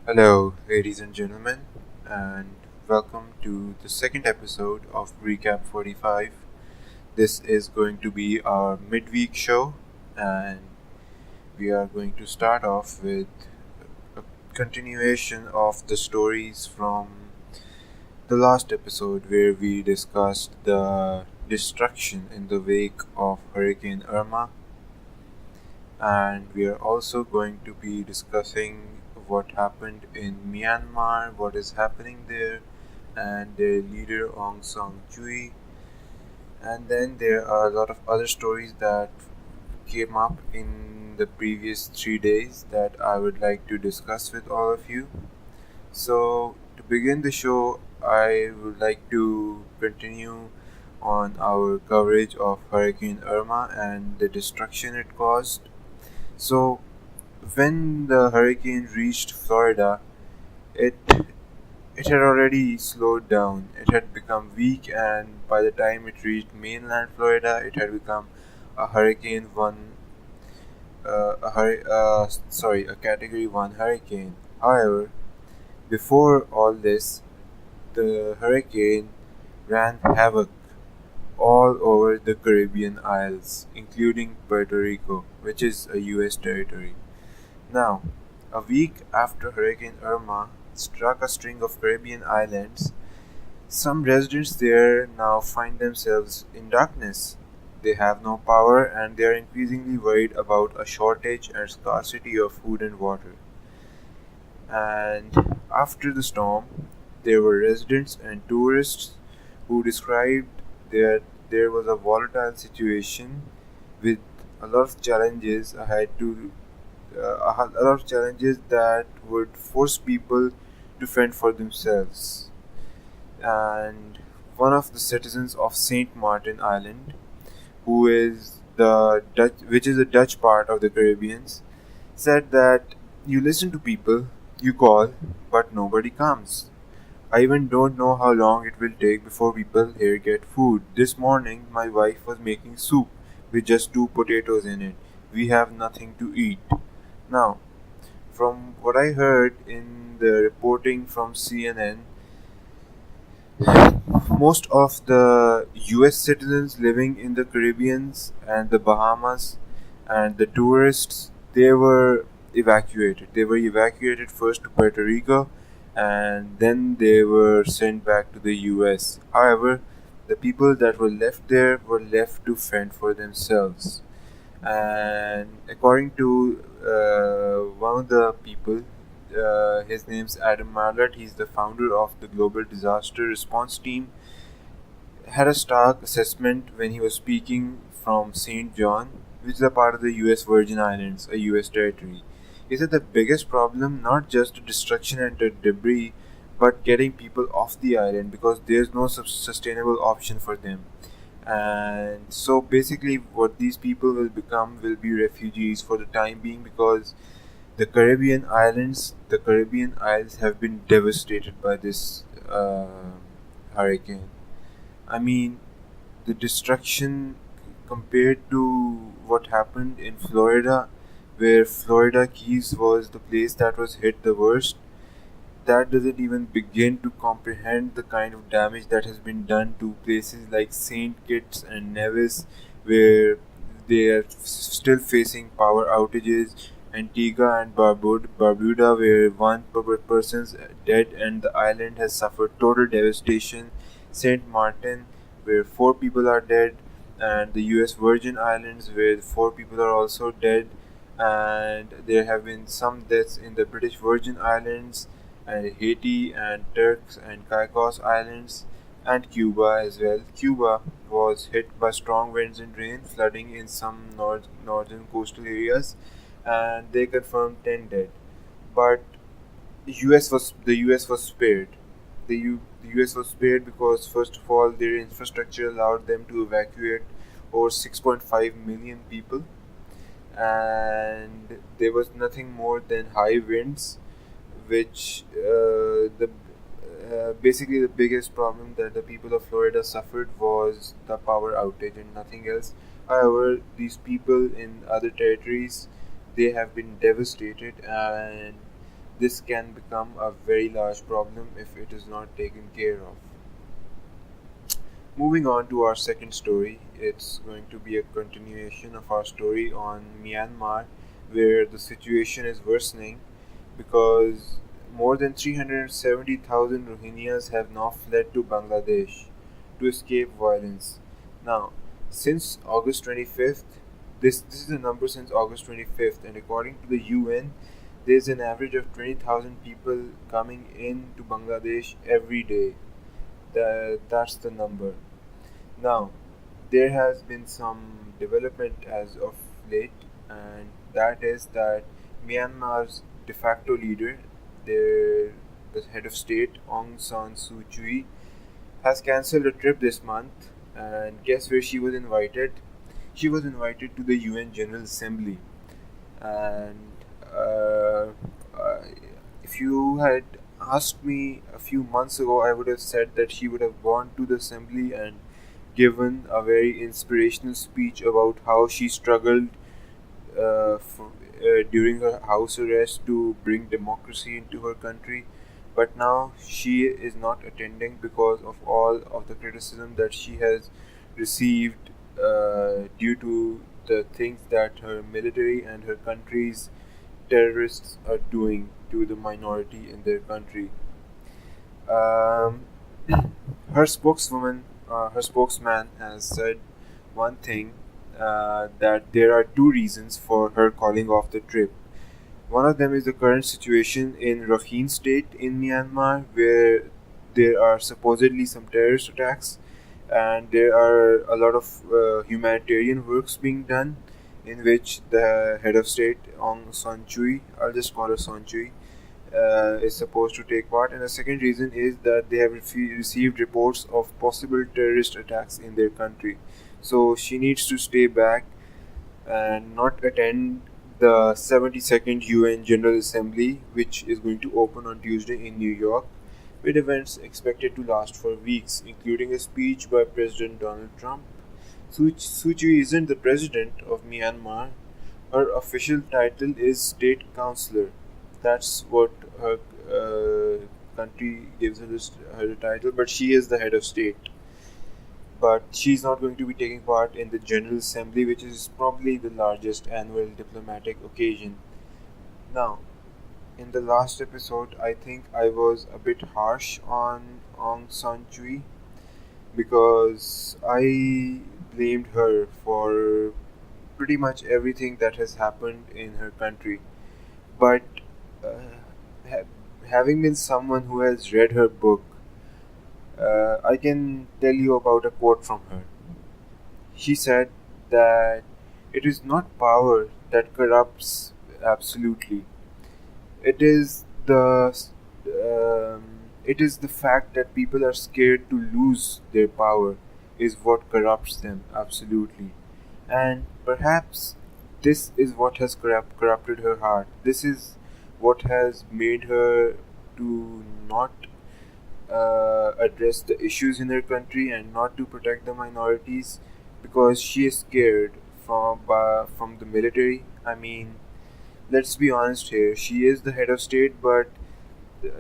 Hello, ladies and gentlemen, and welcome to the second episode of Recap 45. This is going to be our midweek show, and we are going to start off with a continuation of the stories from the last episode where we discussed the destruction in the wake of Hurricane Irma, and we are also going to be discussing what happened in Myanmar, what is happening there, and their leader Aung San Suu Kyi. And then there are a lot of other stories that came up in the previous 3 days that I would like to discuss with all of you. So, to begin the show, I would like to continue on our coverage of Hurricane Irma and the destruction it caused. So, when the hurricane reached Florida, it it had already slowed down. It had become weak, and by the time it reached mainland Florida, it had become a Hurricane One, a Category One hurricane. However, before all this, the hurricane ran havoc all over the Caribbean isles, including Puerto Rico, which is a U.S. territory. Now, a week after Hurricane Irma struck a string of Caribbean islands, some residents there now find themselves in darkness. They have no power and they are increasingly worried about a shortage and scarcity of food and water. And after the storm, there were residents and tourists who described that there was a volatile situation with a lot of challenges ahead to a lot of challenges that would force people to fend for themselves. And one of the citizens of Saint Martin Island, who is the Dutch, which is a Dutch part of the Caribbean, said that you listen to people, you call, but nobody comes. I even don't know how long it will take before people here get food. This morning, my wife was making soup with just two potatoes in it. We have nothing to eat. Now, from what I heard in the reporting from CNN, most of the US citizens living in the Caribbean and the Bahamas and the tourists, they were evacuated. They were evacuated first to Puerto Rico and then they were sent back to the US. However, the people that were left there were left to fend for themselves. And according to one of the people, his name's Adam Marlett, he's the founder of the Global Disaster Response Team, had a stark assessment when he was speaking from St. John, which is a part of the US Virgin Islands, a US territory. He said the biggest problem, not just the destruction and the debris, but getting people off the island because there's no sustainable option for them. And so basically, what these people will become will be refugees for the time being because the Caribbean Isles have been devastated by this hurricane. I mean, the destruction compared to what happened in Florida, where Florida Keys was the place that was hit the worst, that doesn't even begin to comprehend the kind of damage that has been done to places like St. Kitts and Nevis, where they are still facing power outages. Antigua and Barbuda, where one person's dead and the island has suffered total devastation. Saint Martin, where four people are dead, and the U.S. Virgin Islands, where four people are also dead. and there have been some deaths in the British Virgin Islands and Haiti and Turks and Caicos Islands and Cuba as well. Cuba was hit by strong winds and rain, flooding in some northern coastal areas, and they confirmed 10 dead. But the US was spared. The US was spared because first of all their infrastructure allowed them to evacuate over 6.5 million people, and there was nothing more than high winds, which the basically the biggest problem that the people of Florida suffered was the power outage and nothing else. However, these people in other territories, they have been devastated, and this can become a very large problem if it is not taken care of. Moving on to our second story, it's going to be a continuation of our story on Myanmar, where the situation is worsening because more than 370,000 Rohingyas have now fled to Bangladesh to escape violence. Now, since August 25th, this is a number since August 25th, and according to the UN, there's an average of 20,000 people coming in to Bangladesh every day. That's the number. Now, there has been some development as of late, and that is that Myanmar's de facto leader, their the head of state Aung San Suu Kyi, has cancelled a trip this month. And guess where she was invited? She was invited to the UN General Assembly. And uh, uh, if you had asked me a few months ago, I would have said that she would have gone to the assembly and given a very inspirational speech about how she struggled during her house arrest to bring democracy into her country. But now she is not attending because of all of the criticism that she has received due to the things that her military and her country's terrorists are doing to the minority in their country. Um, her spokesman has said one thing, that there are two reasons for her calling off the trip. One of them is the current situation in Rakhine State in Myanmar, where there are supposedly some terrorist attacks, and there are a lot of humanitarian works being done, in which the head of state Aung San Suu Kyi, I'll just call her San Suu Kyi, is supposed to take part. And the second reason is that they have received reports of possible terrorist attacks in their country. So she needs to stay back and not attend the 72nd UN General Assembly, which is going to open on Tuesday in New York, with events expected to last for weeks, including a speech by President Donald Trump. Suu Kyi isn't the president of Myanmar. Her official title is State Counselor. That's what her country gives her, her title, but she is the head of state. But she's not going to be taking part in the General Assembly, which is probably the largest annual diplomatic occasion. Now, in the last episode, I think I was a bit harsh on Aung San Suu Kyi because I blamed her for pretty much everything that has happened in her country. But uh, ha- having been someone who has read her book, I can tell you about a quote from her. She said that it is not power that corrupts absolutely. It is um, it is the fact that people are scared to lose their power is what corrupts them absolutely. And perhaps this is what has corrupted her heart. This is what has made her to not address the issues in her country and not to protect the minorities, because she is scared from the military. I mean, let's be honest here. She is the head of state, but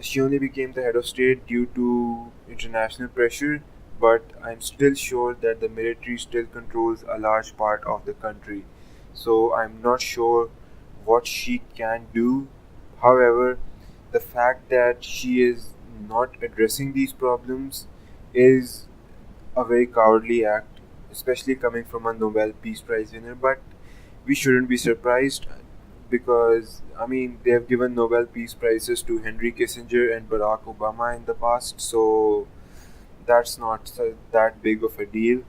she only became the head of state due to international pressure. But I'm still sure that the military still controls a large part of the country. So I'm not sure what she can do. However, the fact that she is not addressing these problems is a very cowardly act, especially coming from a Nobel Peace Prize winner. But we shouldn't be surprised. because I mean they have given Nobel Peace Prizes to Henry Kissinger and Barack Obama in the past, so that's not that big of a deal.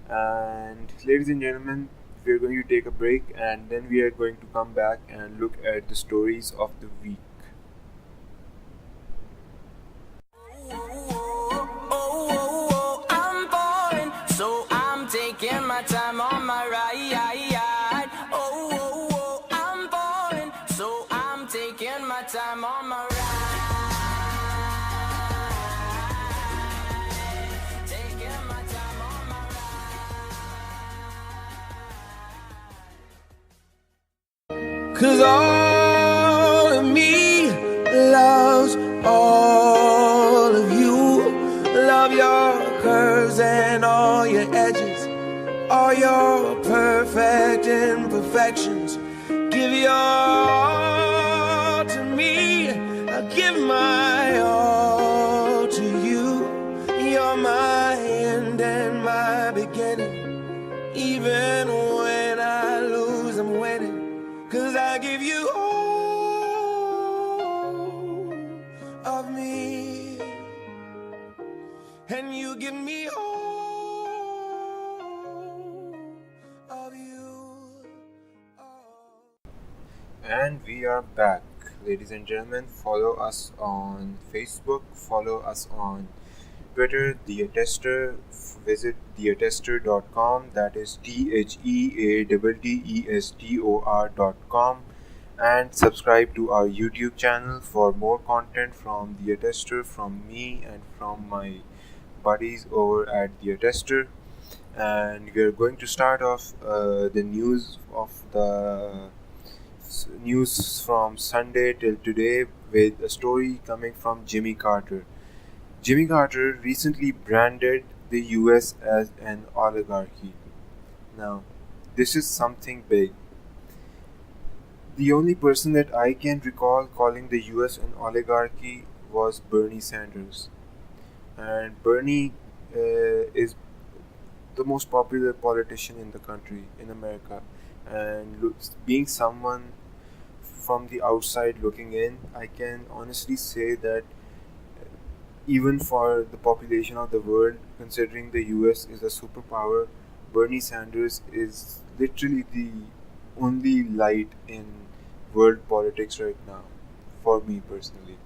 And ladies and gentlemen, we're going to take a break and then we are going to come back and look at the stories of the week. I'm falling, so I'm taking my time on my ride. I'm falling, so I'm taking my time on my ride. Taking my time on my ride. 'Cause all of me loves all of you. Love your curves and all your edges, all your perfect imperfections. Give your all to me, I give my all to you. You're my end and my beginning. Even when I lose, I'm winning. 'Cause I give you all of me, and you give me all of you. And we are back, ladies and gentlemen. Follow us on Facebook, follow us on Twitter, The Attester. Visit theattester.com, that is TheAttestor.com, and subscribe to our YouTube channel for more content from The Attester, from me, and from my buddies over at The Attester. And we are going to start off the news from Sunday till today with a story coming from Jimmy Carter. Jimmy Carter recently branded the US as an oligarchy. Now, this is something big. The only person that I can recall calling the US an oligarchy was Bernie Sanders. And Bernie is the most popular politician in the country, in America. And being someone from the outside looking in, I can honestly say that even for the population of the world, considering the US is a superpower, Bernie Sanders is literally the only light in world politics right now, for me personally.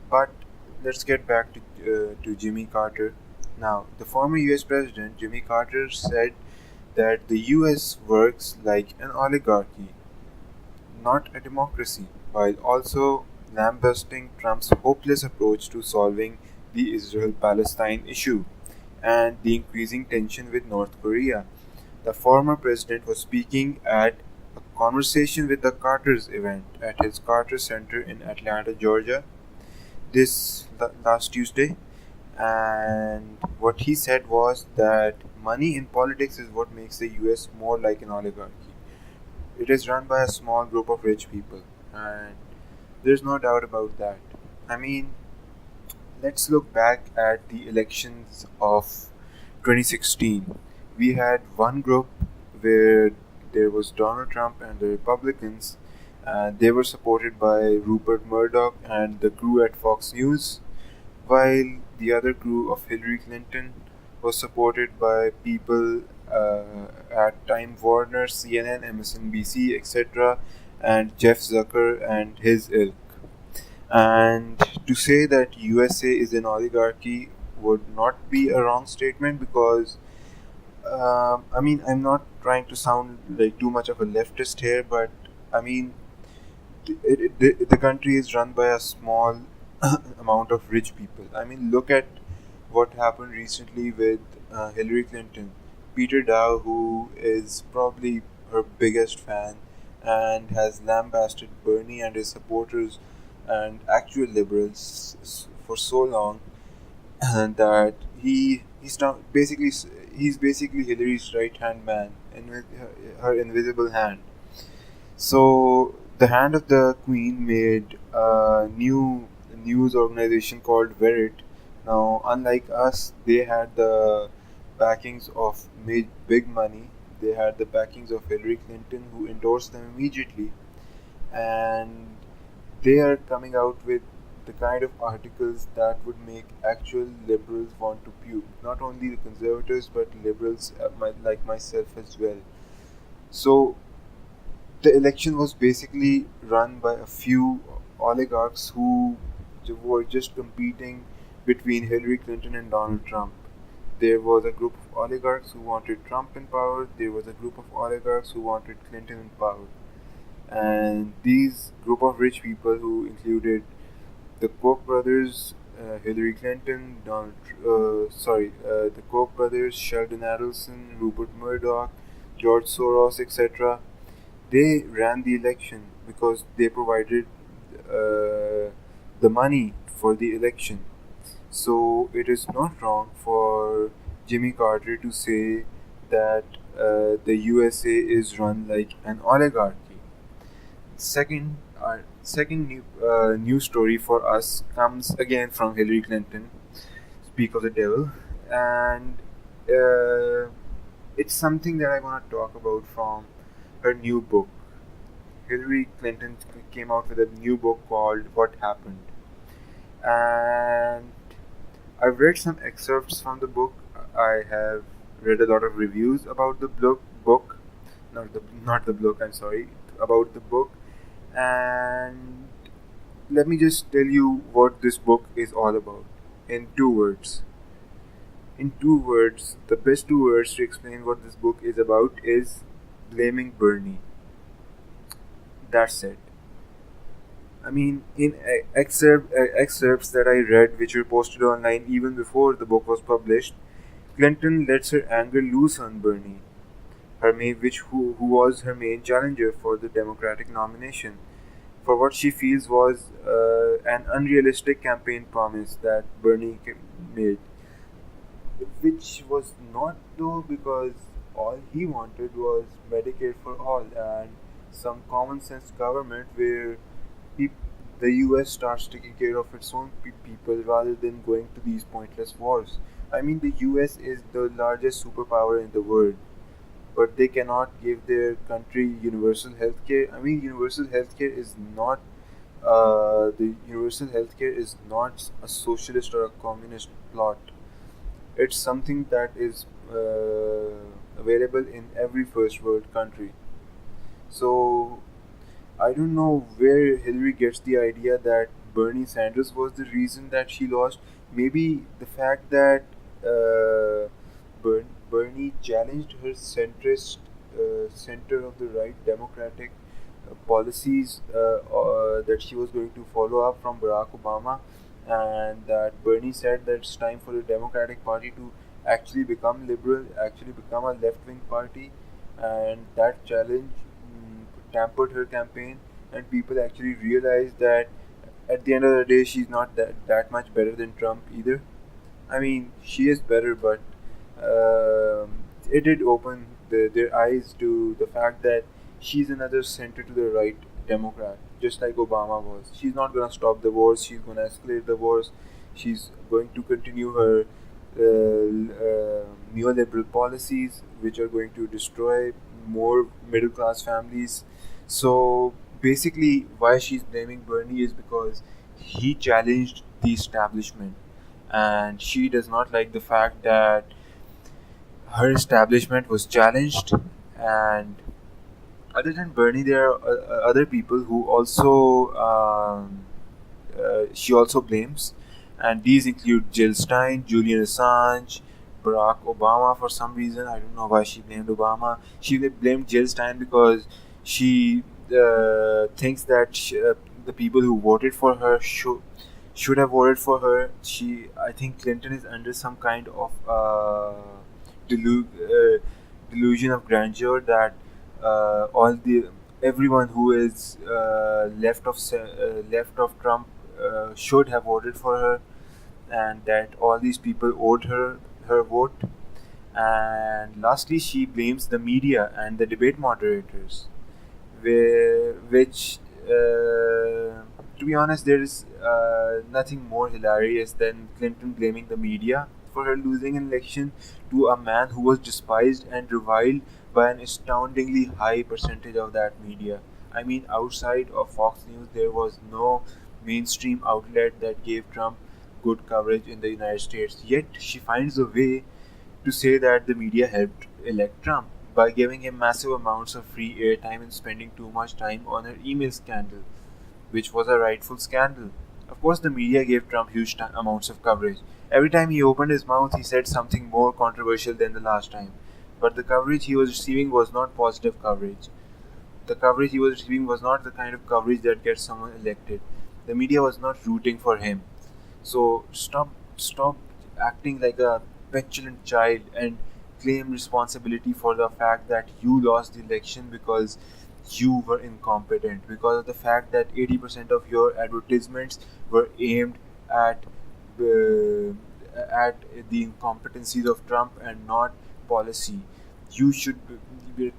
But let's get back to Jimmy Carter. Now, the former US President Jimmy Carter said that the US works like an oligarchy, not a democracy, while also lambasting Trump's hopeless approach to solving the Israel Palestine issue and the increasing tension with North Korea. The former president was speaking at a conversation with the Carter's event at his Carter Center in Atlanta, Georgia, this last Tuesday. And what he said was that money in politics is what makes the US more like an oligarchy. It is run by a small group of rich people, and there's no doubt about that. I mean, let's look back at the elections of 2016. We had one group where there was Donald Trump and the Republicans. They were supported by Rupert Murdoch and the crew at Fox News, while the other crew of Hillary Clinton was supported by people at Time Warner, CNN, MSNBC, etc., and Jeff Zucker and his ilk. And to say that USA is an oligarchy would not be a wrong statement because I mean, I'm not trying to sound like too much of a leftist here, but I mean, the country is run by a small amount of rich people. I mean, look at what happened recently with Hillary Clinton. Peter Dow, who is probably her biggest fan and has lambasted Bernie and his supporters and actual liberals for so long, and that he's basically Hillary's right hand man and with her invisible hand. So the hand of the Queen made a new news organization called Verit. Now, unlike us, they had the backings of big money. They had the backings of Hillary Clinton, who endorsed them immediately. and they are coming out with the kind of articles that would make actual liberals want to puke. Not only the conservatives, but liberals like myself as well. So the election was basically run by a few oligarchs who were just competing between Hillary Clinton and Donald Trump. There was a group of oligarchs who wanted Trump in power, there was a group of oligarchs who wanted Clinton in power. And these group of rich people who included the Koch brothers, Hillary Clinton, the Koch brothers, Sheldon Adelson, Rupert Murdoch, George Soros, etc. They ran the election because they provided the money for the election. So it is not wrong for Jimmy Carter to say that the USA is run like an oligarchy. Second news story for us comes again from Hillary Clinton. Speak of the devil, and uh, it's something that I want to talk about from her new book. Hillary Clinton came out with a new book called "What Happened," and I've read some excerpts from the book. I have read a lot of reviews about the book, not the book. I'm sorry, about the book, and let me just tell you what this book is all about in 2 words. In 2 words, the best 2 words to explain what this book is about is blaming Bernie. That's it. I mean, in excerpts that I read, which were posted online even before the book was published, Clinton lets her anger loose on Bernie, who was her main challenger for the Democratic nomination, for what she feels was an unrealistic campaign promise that made, which was not though, because all he wanted was Medicare for all and some common sense government where peop- the US starts taking care of its own people rather than going to these pointless wars. I mean, the US is the largest superpower in the world, but they cannot give their country universal health care. I mean, universal health care is not the universal healthcare is not a socialist or a communist plot. It's something that is available in every first world country. So I don't know where Hillary gets the idea that Bernie Sanders was the reason that she lost. Maybe the fact that Bernie challenged her center of the right democratic policies that she was going to follow up from Barack Obama, and that Bernie said that it's time for the Democratic Party to actually become liberal, actually become a left wing party, and that challenge tampered her campaign, and people actually realized that at the end of the day, she's not that much better than Trump either. I mean, she is better, but it did open their eyes to the fact that she's another center to the right Democrat, just like Obama was. She's not going to stop the wars, she's going to escalate the wars, she's going to continue her neoliberal policies, which are going to destroy more middle class families. So basically, why she's blaming Bernie is because he challenged the establishment, and she does not like the fact that her establishment was challenged. And other than Bernie, there are other people who also she also blames, and these include Jill Stein, Julian Assange, Barack Obama. For some reason, I don't know why she blamed Obama. She blamed Jill Stein because she thinks that the people who voted for her should have voted for her. I think Clinton is under some kind of delu- uh, delusion of grandeur that all the everyone who is left of Trump should have voted for her, and that all these people owed her vote. And lastly, she blames the media and the debate moderators, which, to be honest, there is nothing more hilarious than Clinton blaming the media for her losing an election to a man who was despised and reviled by an astoundingly high percentage of that media. I mean, outside of Fox News, there was no mainstream outlet that gave Trump good coverage in the United States. Yet she finds a way to say that the media helped elect Trump by giving him massive amounts of free airtime and spending too much time on her email scandal, which was a rightful scandal. Of course, the media gave Trump huge amounts of coverage. Every time he opened his mouth, he said something more controversial than the last time. But the coverage he was receiving was not positive coverage. The coverage he was receiving was not the kind of coverage that gets someone elected. The media was not rooting for him. So stop acting like a petulant child and claim responsibility for the fact that you lost the election because you were incompetent, because of the fact that 80% of your advertisements were aimed at uh, at the incompetencies of Trump and not policy. You should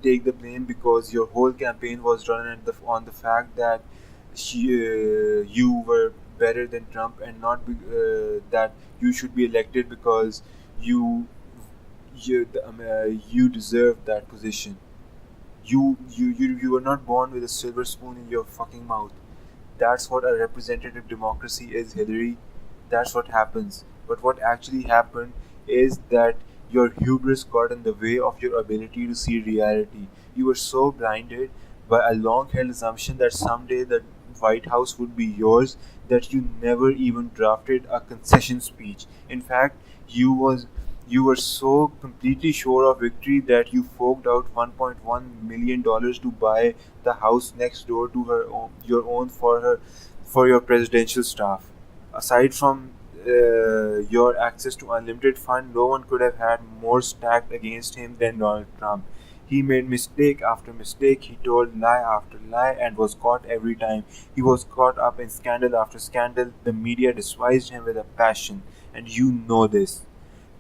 take the blame because your whole campaign was run on the fact that you were better than Trump, and not that you should be elected because you you deserve that position. You were not born with a silver spoon in your fucking mouth. That's what a representative democracy is, Hillary. That's what happens. But what actually happened is that your hubris got in the way of your ability to see reality. You were so blinded by a long held assumption that someday the White House would be yours that you never even drafted a concession speech. In fact, you was you were so completely sure of victory that you forked out $1.1 million to buy the house next door to your own for your presidential staff. Aside from your access to unlimited fund, no one could have had more stacked against him than Donald Trump. He made mistake after mistake, he told lie after lie, and was caught every time. He was caught up in scandal after scandal. The media despised him with a passion, and you know this.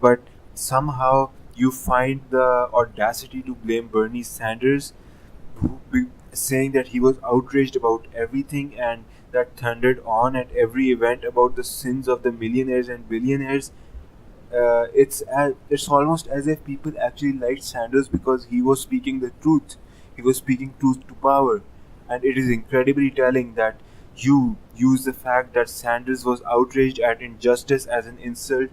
But somehow you find the audacity to blame Bernie Sanders, saying that he was outraged about everything and that thundered on at every event about the sins of the millionaires and billionaires. It's almost as if people actually liked Sanders because he was speaking the truth. He was speaking truth to power, and it is incredibly telling that you use the fact that Sanders was outraged at injustice as an insult.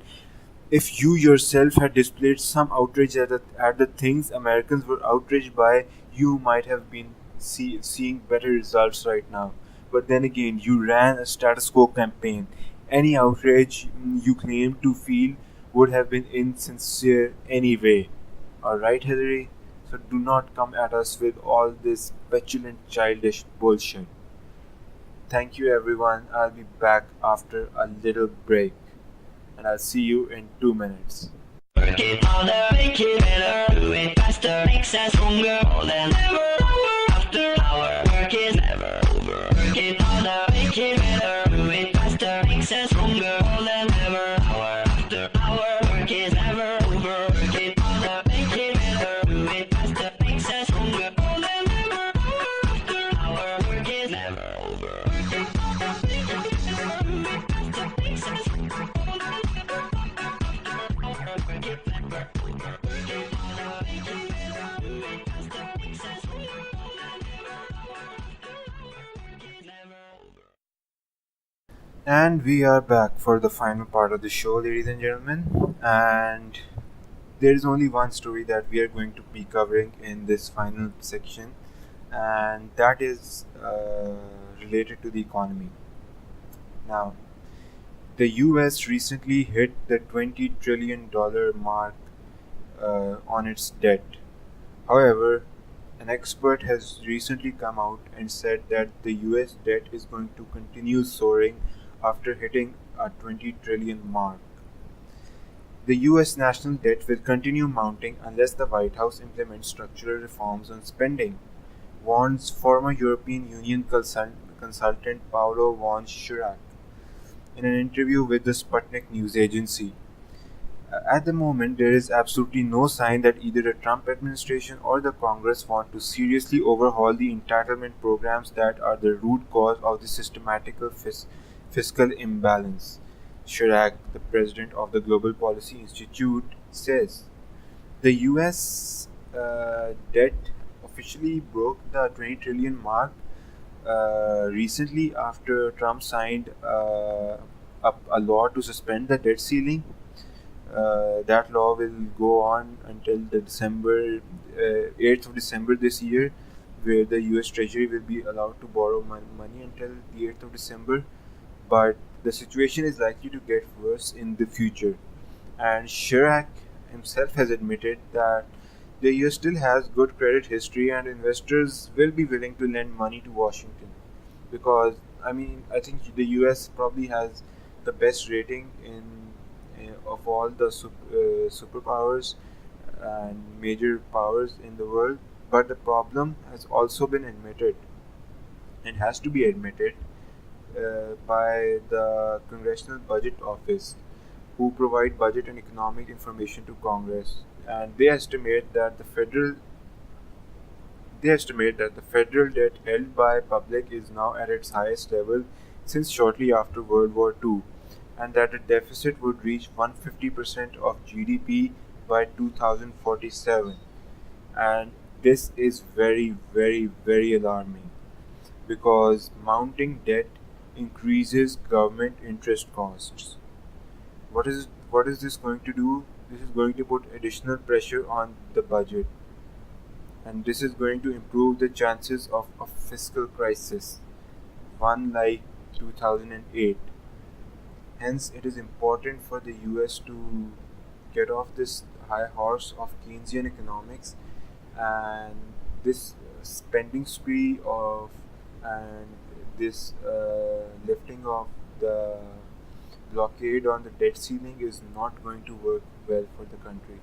If you yourself had displayed some outrage at the things Americans were outraged by, you might have been seeing better results right now. But then again, you ran a status quo campaign. Any outrage you claimed to feel would have been insincere anyway. Alright, Hillary? So do not come at us with all this petulant childish bullshit. Thank you, everyone. I'll be back after a little break, and I'll see you in 2 minutes. Work it harder, make it better, do it faster, makes us stronger, more than ever. After hour, work is never over. Work it harder, make it better, do it faster, makes us stronger, more than ever. Hour after hour, work is never over. Work it harder, make it better, do it faster, makes us stronger, more than ever. Hour after hour, work is never over. Work it harder, make it better, do it faster, makes us stronger, more than ever. Work it never over. Work it harder, make it better, do it faster, makes us stronger, more than ever. Hour after hour, work is never over. And we are back for the final part of the show, ladies and gentlemen. And there is only one story that we are going to be covering in this final section, and that is related to the economy. Now, the US recently hit the $20 trillion mark on its debt. However, an expert has recently come out and said that the US debt is going to continue soaring after hitting a 20 trillion mark. The US national debt will continue mounting unless the White House implements structural reforms on spending, warns former European Union consultant Paolo von Schirach in an interview with the Sputnik news agency. At the moment, there is absolutely no sign that either the Trump administration or the Congress want to seriously overhaul the entitlement programs that are the root cause of the systematical fiscal imbalance. Chirac, the president of the Global Policy Institute, says the US debt officially broke the 20 trillion mark recently, after Trump signed a law to suspend the debt ceiling, that law will go on until the December 8th of December this year, where the U.S. Treasury will be allowed to borrow money until the 8th of December. But the situation is likely to get worse in the future. And Chirac himself has admitted that the US still has good credit history and investors will be willing to lend money to Washington because I think the US probably has the best rating in of all the superpowers and major powers in the world. But the problem has also been admitted and has to be admitted by the Congressional Budget Office, who provide budget and economic information to Congress, and they estimate that the federal debt held by public is now at its highest level since shortly after World War II, and that the deficit would reach 150% of GDP by 2047. And this is very, very, very alarming because mounting debt increases government interest costs. What is this going to do? This is going to put additional pressure on the budget, and this is going to improve the chances of a fiscal crisis, one like 2008. Hence, it is important for the US to get off this high horse of Keynesian economics and this spending spree of and this lifting of the blockade on the debt ceiling is not going to work well for the country.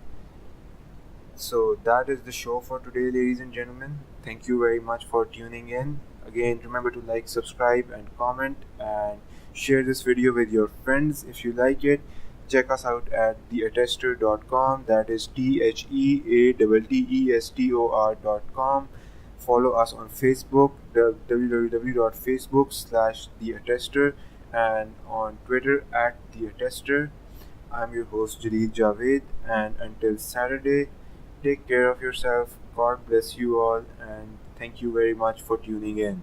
So that is the show for today, ladies and gentlemen. Thank you very much for tuning in. Again, remember to like, subscribe, and comment, and share this video with your friends if you like it. Check us out at theattestor.com. That is TheAttestor.com. Follow us on Facebook, www.facebook/theattestor, and on Twitter at theattestor. I'm your host Jalil Javed, and until Saturday, take care of yourself. God bless you all, and thank you very much for tuning in.